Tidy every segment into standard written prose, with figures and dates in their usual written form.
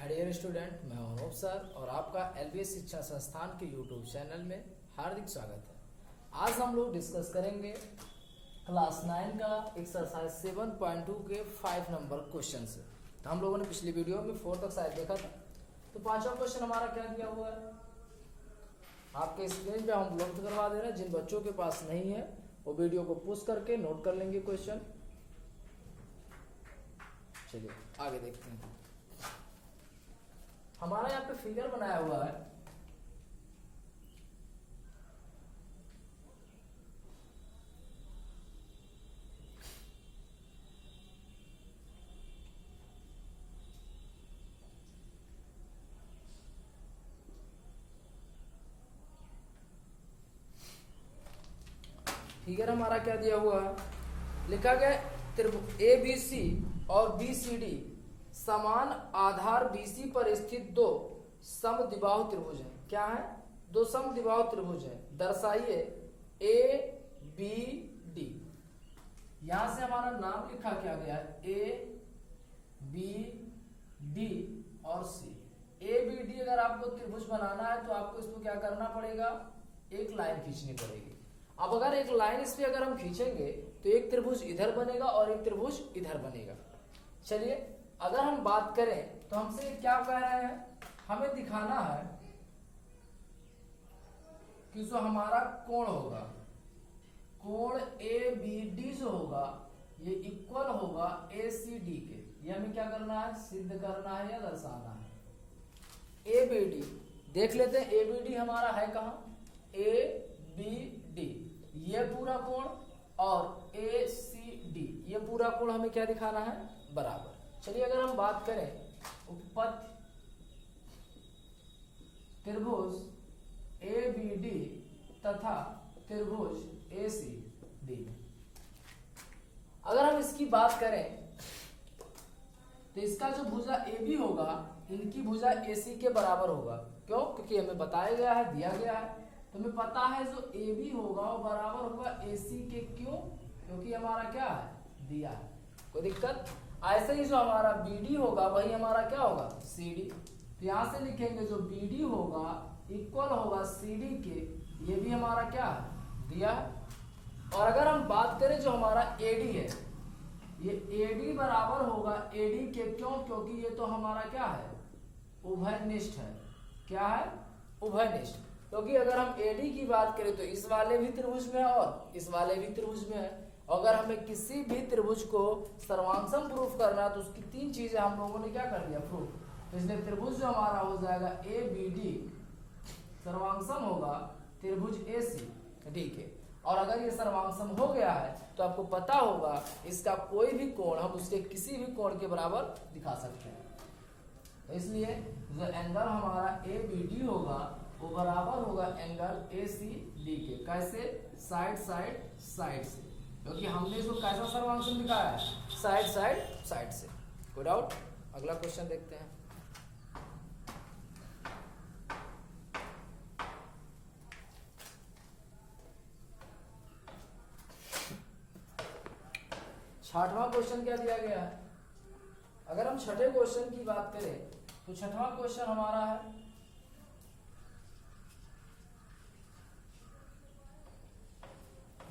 Dear student, मैं Anoop sir और आपका एलबीएस शिक्षा संस्थान के यूट्यूब चैनल में हार्दिक स्वागत है। आज हम लोग डिस्कस करेंगे क्लास 9 का एक्सरसाइज 7.2 के 5 नंबर क्वेश्चन से। तो हम लोगों ने पिछली वीडियो में 4 तक शायद देखा था। तो पांचवा क्वेश्चन हमारा क्या दिया हुआ है, आपके स्क्रीन पे हम उपलब्ध करवा दे रहे हैं। जिन बच्चों के पास नहीं है वो वीडियो को पुश करके नोट कर लेंगे क्वेश्चन। चलिए आगे देखते हैं। हमारा यहाँ पे फिगर बनाया हुआ है। फिगर हमारा क्या दिया हुआ है, लिखा गया त्रिभुज ABC और BCD समान आधार BC पर स्थित दो समद्विबाहु त्रिभुज हैं। क्या है? दो समद्विबाहु त्रिभुज हैं। दर्शाइए ABD। यहां से हमारा नाम लिखा क्या गया है, ABD और C। ABD अगर आपको त्रिभुज बनाना है तो आपको इसको क्या करना पड़ेगा, एक लाइन खींचनी पड़ेगी। अब अगर एक लाइन इस पे अगर हम खींचेंगे तो एक त्रिभुज इधर बनेगा और एक त्रिभुज इधर बनेगा। चलिए अगर हम बात करें तो हमसे क्या कह रहे हैं, हमें दिखाना है कि जो हमारा कोण होगा, कोण ABD जो होगा ये इक्वल होगा ACD के। ये हमें क्या करना है, सिद्ध करना है या दर्शाना है। ABD देख लेते हैं, ABD हमारा है कहां, ABD ये पूरा कोण और ACD ये पूरा कोण हमें क्या दिखाना है, बराबर। चलिए अगर हम बात करें उपपथ त्रिभुज ABD तथा त्रिभुज ACD, अगर हम इसकी बात करें तो इसका जो भुजा AB होगा इनकी भुजा AC के बराबर होगा। क्यों? क्योंकि हमें बताया गया है, दिया गया है, तो हमें पता है जो AB होगा वो बराबर होगा AC के। क्यों? क्योंकि हमारा क्या है, दिया है। कोई दिक्कत? ऐसे ही जो हमारा BD होगा वही हमारा क्या होगा, CD। तो यहां से लिखेंगे जो BD होगा इक्वल होगा CD के। ये भी हमारा क्या है, दिया है। और अगर हम बात करें जो हमारा AD है, ये AD बराबर होगा AD के। क्यों? क्योंकि ये तो हमारा क्या है, उभयनिष्ठ है। क्या है, उभयनिष्ठ। क्योंकि अगर हम AD की बात करें तो इस वाले भी त्रिभुज में है और इस वाले भी त्रिभुज में है। अगर हमें किसी भी त्रिभुज को सर्वांगसम प्रूफ करना है तो उसकी 3 चीजें हम लोगों ने क्या कर दिया, प्रूफ। तो इसलिए त्रिभुज जो हमारा हो जाएगा ABD सर्वांगसम होगा त्रिभुज ACD के। और अगर ये सर्वांगसम हो गया है तो आपको पता होगा इसका कोई भी कोण हम उसके किसी भी कोण के बराबर दिखा सकते हैं। तो इसलिए जो एंगल हमारा ABD होगा वो बराबर होगा एंगल ACD के। कैसे? साइड साइड साइड से, क्योंकि हमने इसको कैसा सर्वांगसम दिखाया है, साइड साइड साइड से। कोई डाउट? अगला क्वेश्चन देखते हैं। छठवां क्वेश्चन क्या दिया गया है, अगर हम छठे क्वेश्चन की बात करें तो छठवां क्वेश्चन हमारा है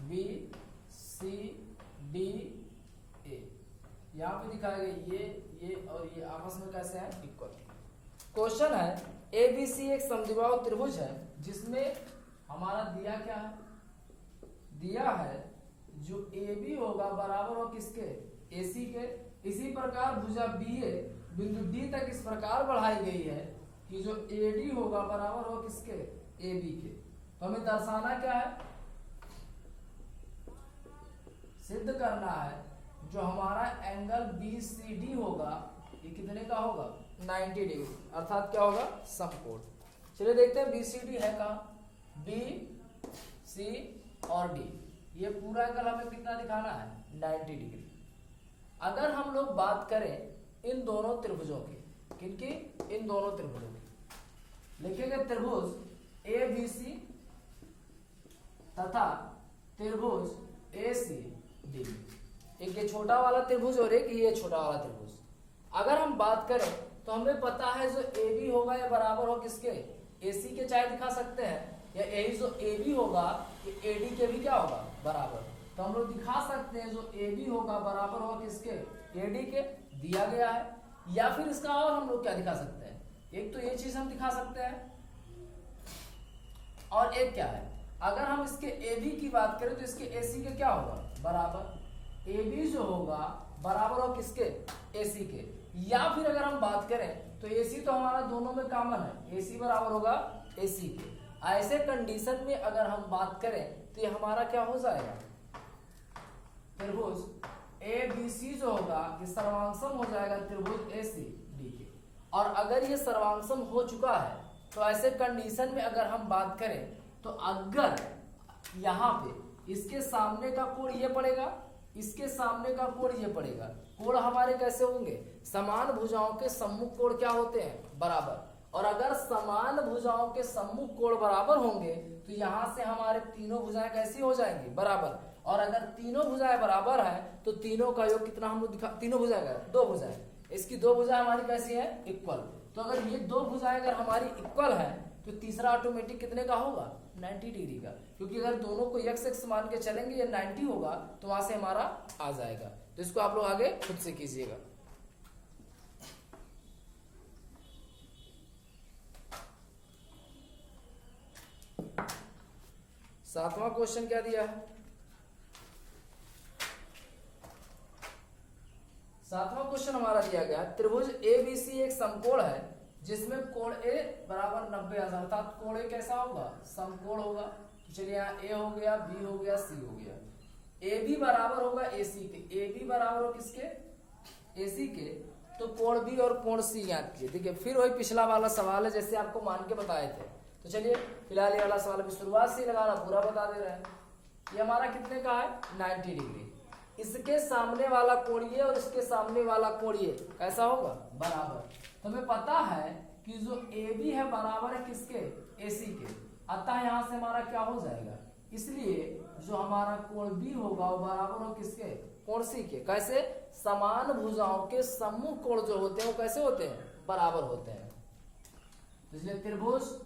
BCDA। यहाँ पे दिखाया गया ये और ये आपस में कैसे हैं, इक्वल। क्वेश्चन है ABC एक समद्विबाहु त्रिभुज है जिसमें हमारा दिया क्या है, दिया है जो AB होगा बराबर हो किसके, AC के। इसी प्रकार भुजा BA बिंदु D तक इस प्रकार बढ़ाई गई है कि जो AD होगा बराबर हो किसके, AB के। तो हमें दर्शाना क्या है, सिद्ध करना है जो हमारा एंगल BCD होगा ये कितने का होगा, 90 डिग्री, अर्थात क्या होगा, समकोण। चलिए देखते हैं BCD है कहाँ, B, C और D। ये पूरा एंगल हमें कितना दिखाना है, 90 डिग्री। अगर हम लोग बात करें इन दोनों त्रिभुजों की, किनकी, इन दोनों त्रिभुजों की, लिखेंगे त्रिभुज ABC तथा त्रिभुज ACD। एक ये छोटा वाला त्रिभुज और एक ये छोटा वाला त्रिभुज। अगर हम बात करें तो हमें पता है जो ए बी होगा ये बराबर हो किसके, ए सी के, चाहे दिखा सकते हैं, या यही जो ए बी होगा ये ए डी के भी क्या होगा बराबर। तो हम लोग दिखा सकते हैं जो ए बी होगा बराबर होगा किसके, ए डी के, दिया गया है। या फिर इसका और हम लोग क्या दिखा सकते हैं, एक तो ये चीज हम दिखा सकते हैं, और एक क्या है, अगर हम इसके ए बी की बात करें तो इसके ए सी के क्या होगा बराबर, ए बी जो होगा बराबर हो किसके, ए सी के। या फिर अगर हम बात करें तो ए सी तो हमारा दोनों में कॉमन है, ए सी बराबर होगा ए सी के। ऐसे कंडीशन में अगर हम बात करें तो ये हमारा क्या हो जाएगा, त्रिभुज ए बी सी जो होगा ये सर्वांगसम हो जाएगा त्रिभुज ए सी डी के। और अगर ये सर्वांगसम हो चुका है तो ऐसे कंडीशन में अगर हम बात करें तो अगर यहाँ पे इसके सामने का कोण ये पड़ेगा, इसके सामने का कोण ये पड़ेगा, कोण हमारे कैसे होंगे, समान भुजाओं के सम्मुख कोण क्या होते हैं बराबर। और अगर समान भुजाओं के सम्मुख कोण बराबर होंगे तो यहां से हमारे तीनों भुजाएं कैसी हो जाएंगी बराबर। और अगर तीनों भुजाएं बराबर है तो तीनों का योग कितना हम लोग दिखा, तीनों भुजाएं का दो भुजाएं, इसकी दो भुजाएं हमारी कैसी है इक्वल। तो अगर ये दो भुजाएं अगर हमारी इक्वल है तो तीसरा ऑटोमेटिक कितने का होगा 90 डिग्री का, क्योंकि अगर दोनों को x मान के चलेंगे ये 90 होगा तो वहां से हमारा आ जाएगा। तो इसको आप लोग आगे खुद से कीजिएगा। सातवां क्वेश्चन क्या दिया है, सातवां क्वेश्चन हमारा दिया गया त्रिभुज ए बी सी एक समकोण है जिसमें कोण ए बराबर 90° अर्थात कोण ए कैसा होगा समकोण होगा। तो चलिए यहाँ ए हो गया, बी हो गया, सी हो गया। ए बी बराबर होगा ए सी के, ए बी बराबर हो किसके ए सी के। तो कोण बी और कोण सी याद कीजिए। देखिए फिर वही पिछला वाला सवाल है जैसे आपको मान के बताए थे। तो चलिए फिलहाल ये वाला सवाल अभी शुरुआत से लगाना पूरा बता दे रहे हैं। ये हमारा कितने का है 90 डिग्री। इसके सामने वाला कोण ये और इसके सामने वाला कोण ये कैसा होगा बराबर। तो हमें पता है कि जो ए बी है बराबर है किसके ए सी के, अतः यहाँ से हमारा क्या हो जाएगा, इसलिए जो हमारा कोण बी होगा वो बराबर हो किसके कोण सी के। कैसे, समान भुजाओं के सम्मुख कोण जो होते हैं वो कैसे होते हैं बराबर होते हैं। इसलिए त्रिभुज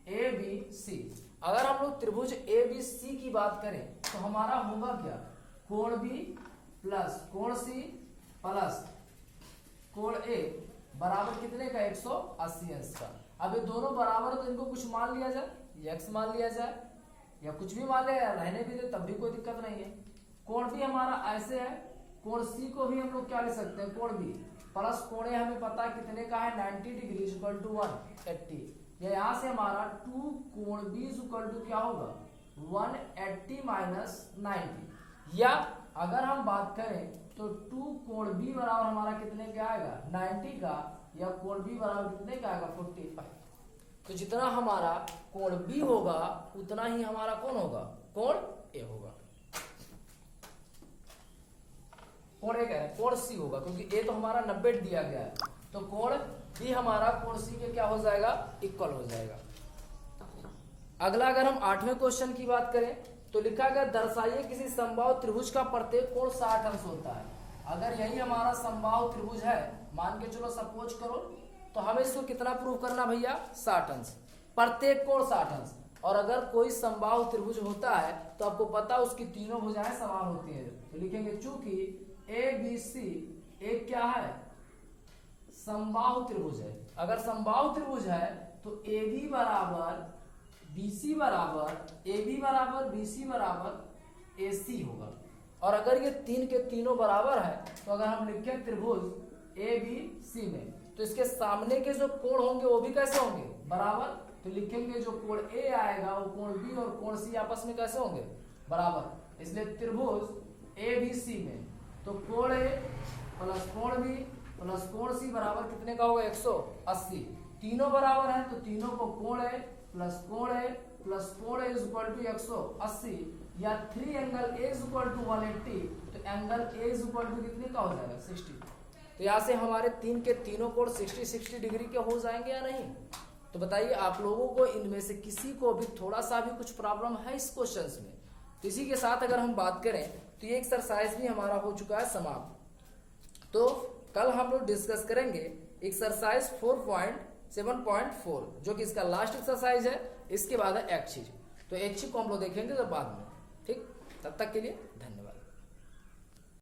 ए बी सी, अगर हम लोग त्रिभुज ए बी सी की बात करें तो हमारा होगा क्या, कोण बी प्लस कोण सी प्लस कोण ए बराबर कितने का 180 अंश का। अब ये दोनों बराबर तो इनको कुछ मान लिया जाए, x मान लिया जाए या कुछ भी मान लिया रहने भी दे तब भी कोई दिक्कत नहीं है। कोण बी हमारा ऐसे है, कोण सी को भी हम लोग क्या ले सकते हैं कोण बी प्लस कोण ए हमें पता है कितने का है 90 डिग्री इक्वल टू 180। यहाँ से हमारा 2 कोण बी इक्वल टू क्या होगा 180 माइनस 90। या अगर हम बात करें तो 2 कोण बी बराबर हमारा कितने का आएगा 90 का, या कोण बी बराबर कितने का आएगा 45। तो जितना हमारा कोण बी होगा उतना ही हमारा कौन होगा कोण ए होगा। कोण ए है कोण सी होगा क्योंकि ए तो हमारा 90 दिया गया है, तो कोण बी हमारा कोण सी के क्या हो जाएगा इक्वल हो जाएगा। अगला अगर हम 8वें क्वेश्चन की बात करें तो लिखा गया दर्शाइए किसी समबाहु त्रिभुज का प्रत्येक कोण 60 अंश होता है। अगर यही हमारा समबाहु त्रिभुज है, मान के चलो सपोज करो, तो हमें इसको कितना प्रूव करना भैया 60 अंश, प्रत्येक कोण 60 अंश। और अगर कोई समबाहु त्रिभुज होता है तो आपको पता उसकी तीनों भुजाएं समान होती है। तो लिखेंगे चूंकि ए बी सी एक क्या है समबाहु त्रिभुज है। अगर समबाहु त्रिभुज है तो ए बी बराबर BC बराबर AB बराबर BC बराबर AC होगा। और अगर ये तीन के तीनों बराबर है तो अगर हम लिखें त्रिभुज ABC में तो इसके सामने के जो कोण होंगे वो भी कैसे होंगे बराबर। तो लिखेंगे जो कोण A आएगा वो कोण B और कोण C आपस में कैसे होंगे बराबर। इसलिए त्रिभुज ABC में तो कोण A प्लस कोण B प्लस कोण C बराबर कितने का होगा 180। तीनों बराबर है तो तीनों को कोण A प्लस कोण ए प्लस कोण ए इक्वल टू 180, या 3 एंगल ए इक्वल टू 180, तो एंगल ए इक्वल टू कितने का हो जाएगा 60। तो यहाँ से हमारे तीन के तीनों कोण 60 डिग्री के हो जाएंगे या नहीं। तो बताइए आप लोगों को इनमें से किसी को भी थोड़ा सा भी कुछ प्रॉब्लम है इस क्वेश्चंस में। तो इसी के साथ अगर हम बात करें तो ये एक्सरसाइज भी हमारा हो चुका है समाप्त। तो कल हम लोग डिस्कस करेंगे एक्सरसाइज 4.7.4 जो कि इसका लास्ट एक्सरसाइज है। इसके बाद है एक चीज, तो एक चीज को हम लोग देखेंगे तो बाद में। ठीक, तब तक के लिए